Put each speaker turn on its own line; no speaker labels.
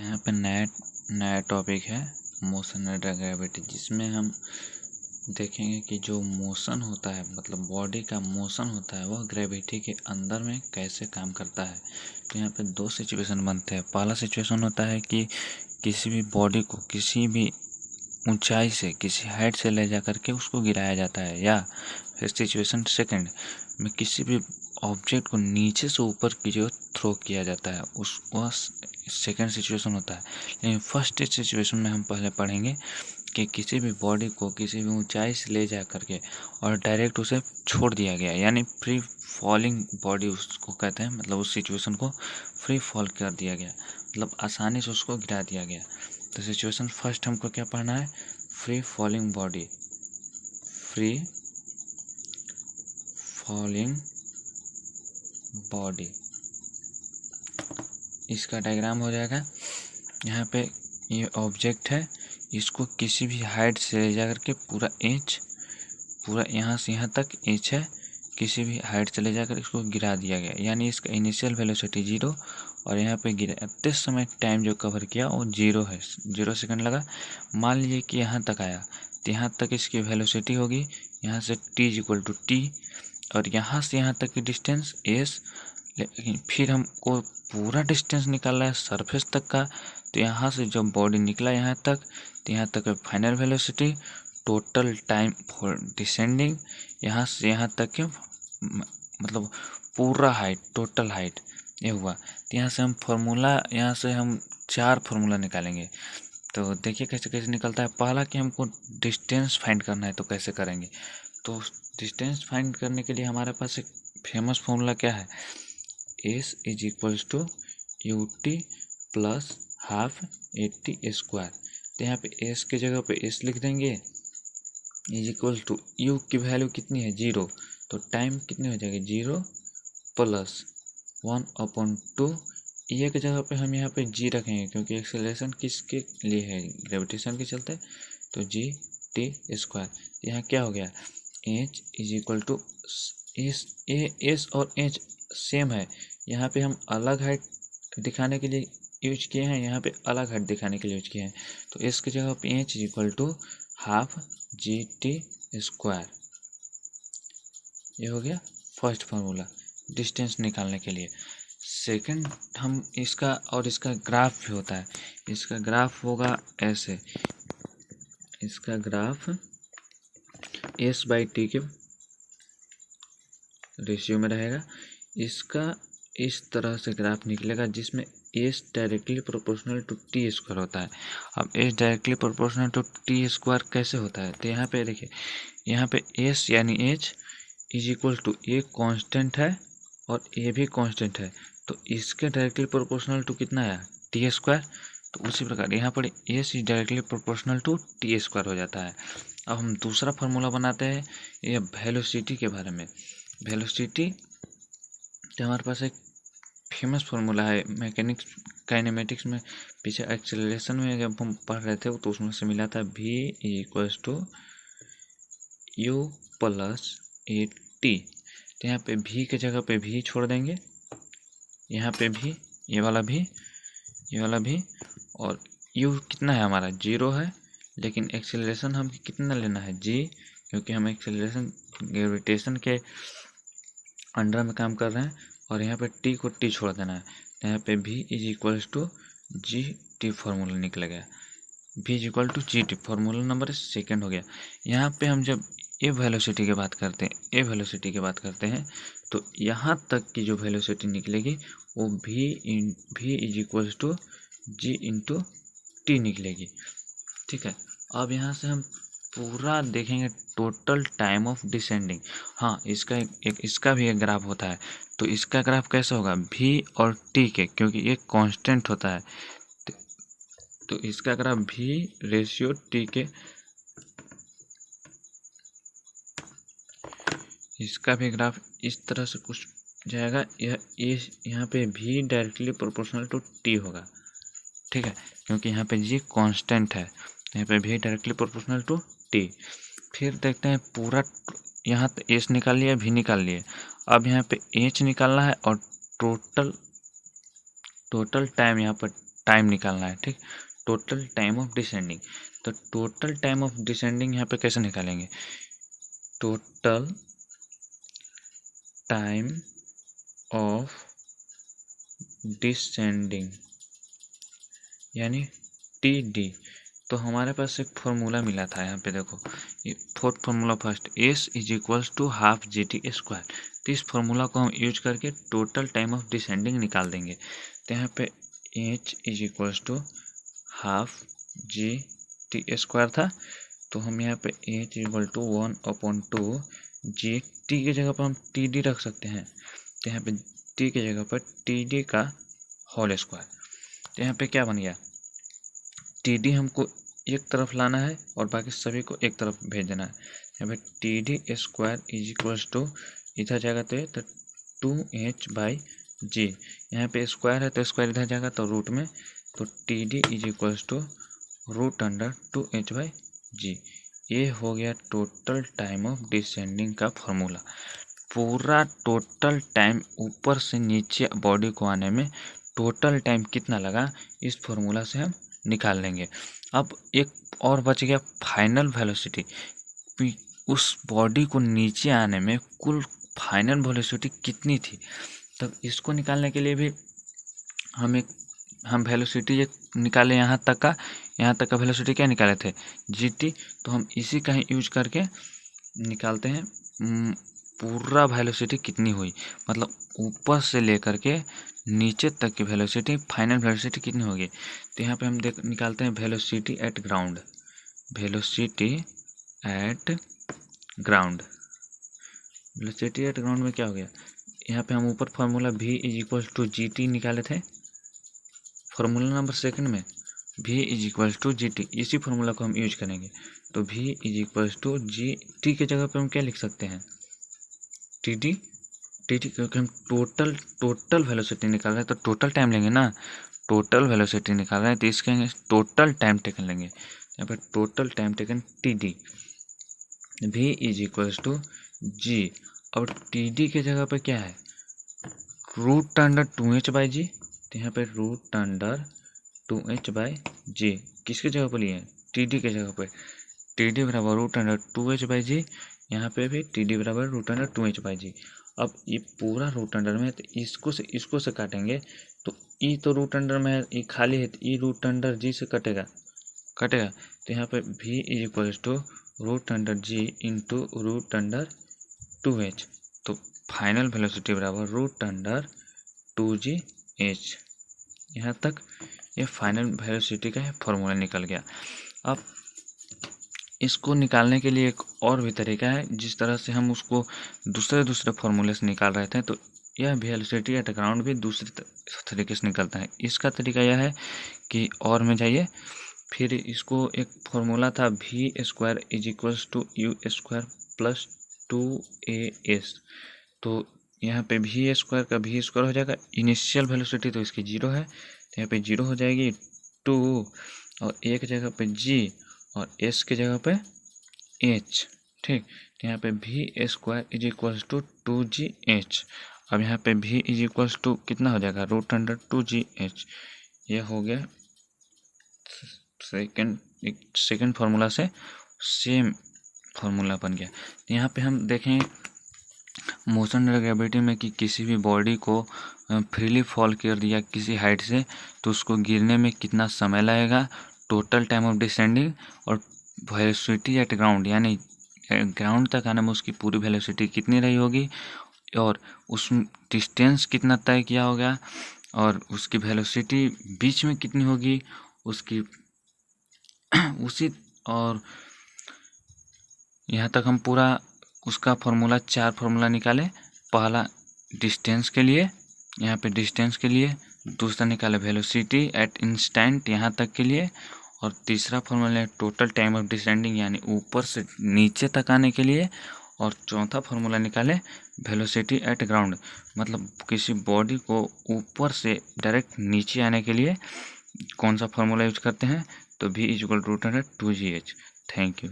यहाँ पे नया टॉपिक है मोशन अंडर ग्रेविटी, जिसमें हम देखेंगे कि जो मोशन होता है मतलब बॉडी का मोशन होता है वह ग्रेविटी के अंदर में कैसे काम करता है। तो यहाँ पे दो सिचुएशन बनते हैं। पहला सिचुएशन होता है कि किसी भी बॉडी को किसी भी ऊंचाई से किसी हाइट से ले जा करके उसको गिराया जाता है, या फिर सिचुएशन सेकंड में किसी भी ऑब्जेक्ट को नीचे से ऊपर की जो थ्रो किया जाता है उस वह सेकंड सिचुएशन होता है। लेकिन फर्स्ट सिचुएशन में हम पहले पढ़ेंगे कि किसी भी बॉडी को किसी भी ऊंचाई से ले जा करके और डायरेक्ट उसे छोड़ दिया गया, यानी फ्री फॉलिंग बॉडी उसको कहते हैं। मतलब उस सिचुएशन को फ्री फॉल कर दिया गया, मतलब आसानी से उसको गिरा दिया गया। तो सिचुएशन फर्स्ट हमको क्या पढ़ना है? Free falling body. Free falling body, इसका डायग्राम हो जाएगा। यहाँ पे ये ऑब्जेक्ट है, इसको किसी भी हाइट से ले जा करके पूरा यहाँ से यहाँ तक इंच है, किसी भी हाइट से ले जाकर इसको गिरा दिया गया। यानी इसका इनिशियल वेलोसिटी 0 और यहाँ पे गिरते समय टाइम जो कवर किया वो 0 है, 0 सेकंड लगा। मान लीजिए कि यहाँ तक आया तो यहाँ तक इसकी वेलोसिटी होगी, यहाँ से t = और यहाँ से यहाँ तक की डिस्टेंस s। लेकिन फिर हमको पूरा डिस्टेंस निकालना है सरफेस तक का, तो यहाँ से जब बॉडी निकला यहाँ तक तो यहाँ तक final velocity, total time for descending, यहाँ से यहाँ तक के मतलब पूरा हाइट, टोटल हाइट ये हुआ। तो यहाँ से हम 4 फार्मूला निकालेंगे। तो देखिए कैसे कैसे निकलता है। पहला कि हमको डिस्टेंस फाइंड करना है, तो कैसे करेंगे? तो डिस्टेंस फाइंड करने के लिए हमारे पास एक फेमस फॉर्मूला क्या है? s = ut plus half AT²। तो यहाँ पे s की जगह पे s लिख देंगे, = u की वैल्यू कितनी है? 0। तो टाइम कितनी हो जाएगी? 0 प्लस 1/2। ये की जगह पे हम यहाँ पे g रखेंगे, क्योंकि एक्सेलरेशन किसके लिए है? ग्रेविटेशन के चलते। तो g(t²). यहाँ क्या हो गया? h = s और h सेम है। यहाँ पे हम अलग हाइट दिखाने के लिए यूज किए हैं, यहाँ पे अलग हाइट दिखाने के लिए यूज किए हैं। तो s की जगह पे h = हाफ g(t²). ये हो गया फर्स्ट फार्मूला डिस्टेंस निकालने के लिए। सेकंड हम इसका ग्राफ भी होता है। इसका ग्राफ होगा ऐसे, इसका ग्राफ s/t के रेशियो में रहेगा। इसका इस तरह से ग्राफ निकलेगा जिसमें s directly proportional to t² होता है। अब s directly proportional to t² कैसे होता है? तो यहाँ पे देखिए, यहाँ पे s यानी h = a कांस्टेंट है और a भी कांस्टेंट है, तो इसके डायरेक्टली प्रोपोर्शनल टू कितना आया? t²। तो उसी प्रकार यहाँ पर s directly proportional to t² हो जाता है। अब हम दूसरा फार्मूला बनाते हैं ये वेलोसिटी के बारे में। वेलोसिटी तो हमारे पास एक फेमस फार्मूला है मैकेनिक्स काइनेमेटिक्स में, पीछे एक्सेलरेशन में जब हम पढ़ रहे थे तो उसमें से मिला था v = u प्लस at। तो यहाँ पे v के जगह पे v छोड़ देंगे, यहाँ पे भी ये वाला भी, और u कितना है हमारा? 0 है। लेकिन एक्सेलरेशन हम कितना लेना है? g, क्योंकि हम एक्सेलरेशन ग्रेविटेशन के अंडर में काम कर रहे हैं, और यहाँ पे t को t छोड़ देना है। तो यहाँ पे v = gt फार्मूला निकल गया। v = gt formula number second हो गया। यहाँ पे हम जब ए वेलोसिटी की बात करते हैं तो यहाँ तक की जो वेलोसिटी निकलेगी वो v = g(t) निकलेगी। ठीक है। अब यहाँ से हम पूरा देखेंगे टोटल टाइम ऑफ डिसेंडिंग। हाँ, इसका भी एक ग्राफ होता है। तो इसका ग्राफ कैसे होगा? v और t के, क्योंकि ये कांस्टेंट होता है, तो इसका ग्राफ v/t के, इसका भी ग्राफ इस तरह से कुछ जाएगा। यहाँ पे v directly proportional to t होगा। ठीक है, क्योंकि यहाँ पे g कांस्टेंट है, यहाँ पे v directly proportional to t। फिर देखते हैं पूरा, यहाँ तो s निकाल लिया, v निकाल लिए। अब यहाँ पे h निकालना है और टोटल टाइम, यहाँ पर टाइम निकालना है, ठीक। टोटल टाइम ऑफ डिसेंडिंग, तो टोटल टाइम ऑफ डिसेंडिंग यहाँ पे कैसे निकालेंगे, टोटल टाइम ऑफ डिसेंडिंग यानी TD। तो हमारे पास एक फॉर्मूला मिला था, यहाँ पे देखो ये fourth formula first, S is equals to half GT square. तो इस फॉर्मूला को हम यूज करके टोटल टाइम ऑफ डिसेंडिंग निकाल देंगे। तो यहाँ पे H is equals to half GT square था, तो हम यहाँ पे H इक्वल टू 1/2 GT की जगह पर हम TD रख सकते हैं। तो यहाँ पे T की जगह पर TD का होल स्क्वायर। तो यहाँ पे क्या बन गया, TD हमको एक तरफ लाना है और बाकी सभी को एक तरफ भेज देना है। यहाँ पे TD square is equals to इधर जाएगा तो 2H/G, यहाँ पे स्क्वायर है तो स्क्वायर इधर जाएगा तो रूट में, तो TD is equals to √2H/G। ये हो गया टोटल टाइम ऑफ डिसेंडिंग का फॉर्मूला। पूरा टोटल टाइम ऊपर से नीचे बॉडी को आने में टोटल टाइम कितना लगा, इस फॉर्मूला से हम निकाल लेंगे। अब एक और बच गया फाइनल वेलोसिटी, उस बॉडी को नीचे आने में कुल फाइनल वेलोसिटी कितनी थी। तब इसको निकालने के लिए भी हम वेलोसिटी निकाले, यहाँ तक का वेलोसिटी क्या निकाले थे, GT। तो हम इसी का ही यूज करके निकालते हैं पूरा वेलोसिटी कितनी हुई, मतलब ऊपर से लेकर के नीचे तक की वेलोसिटी, फाइनल वेलोसिटी कितनी होगी। तो यहाँ पे हम निकालते हैं velocity at ground. Velocity at ground में क्या हो गया, यहाँ पे हम ऊपर formula V is equal to GT निकाले थे, फार्मूला नंबर सेकंड में V is equal to GT, इसी फार्मूला को हम यूज करेंगे। तो V is equal to GT के जगह पे हम क्या लिख सकते हैं, TD, क्योंकि हम टोटल वेलोसिटी निकाल रहे हैं तो टोटल टाइम लेंगे ना, टोटल वेलोसिटी निकाल रहे हैं तो इसके टोटल टाइम टेकन लेंगे। यहाँ पर total time taken TD, V is equals to G, और TD के जगह पे क्या है, √2H/G। तो यहाँ पे √2H/G किसके जगह पर लिए हैं, TD के जगह पे, TD बराबर √2H/G, यहाँ पे भी TD बराबर √2H/G। अब ये पूरा रूट अंडर में है तो इसको से काटेंगे तो ई तो रूट अंडर में है, ई खाली है तो ई रूट अंडर G से कटेगा। तो यहाँ पे V is equal to √G into √2H, तो फाइनल वेलोसिटी बराबर √2GH। यहाँ तक ये फाइनल वेलोसिटी का फॉर्मूला निकल गया। अब इसको निकालने के लिए एक और भी तरीका है, जिस तरह से हम उसको दूसरे फॉर्मूले से निकाल रहे थे, तो यह वेलोसिटी एट ग्राउंड भी दूसरे तरीके से निकलता है। इसका तरीका यह है कि और में जाइए, फिर इसको एक फॉर्मूला था V² is equals to U² plus 2AS। तो यहाँ पे V² का V² हो जाएगा, इनिशियल वेलोसिटी तो इसकी 0 है, तो यहाँ पे 0 हो जाएगी 2, और एक जगह पे G और S की जगह पे H, ठीक। तो यहाँ पे V² is equals to 2GH। अब यहाँ पे V इज इक्वल्स टू कितना हो जाएगा, √2GH। ये हो गया सेकेंड फार्मूला से सेम फार्मूला बन गया। तो यहाँ पे हम देखें मोशन अंडर ग्रेविटी में कि किसी भी बॉडी को फ्रीली फॉल कर दिया किसी हाइट से, तो उसको गिरने में कितना समय लगेगा, टोटल टाइम ऑफ डिसेंडिंग, और वेलोसिटी एट ग्राउंड यानी ग्राउंड तक आने में उसकी पूरी वेलोसिटी कितनी रही होगी, और उस डिस्टेंस कितना तय किया होगा, और उसकी वेलोसिटी बीच में कितनी होगी उसकी और यहाँ तक हम पूरा उसका फॉर्मूला 4 फार्मूला निकाले। पहला डिस्टेंस के लिए, यहाँ पे डिस्टेंस के लिए, दूसरा निकाले वेलोसिटी एट इंस्टेंट यहाँ तक के लिए, और तीसरा formula total time of descending यानी ऊपर से नीचे तक आने के लिए, और चौथा फॉर्मूला निकाले वेलोसिटी एट ग्राउंड, मतलब किसी बॉडी को ऊपर से डायरेक्ट नीचे आने के लिए कौन सा फॉर्मूला यूज करते हैं, तो V is equal to √2GH। Thank you.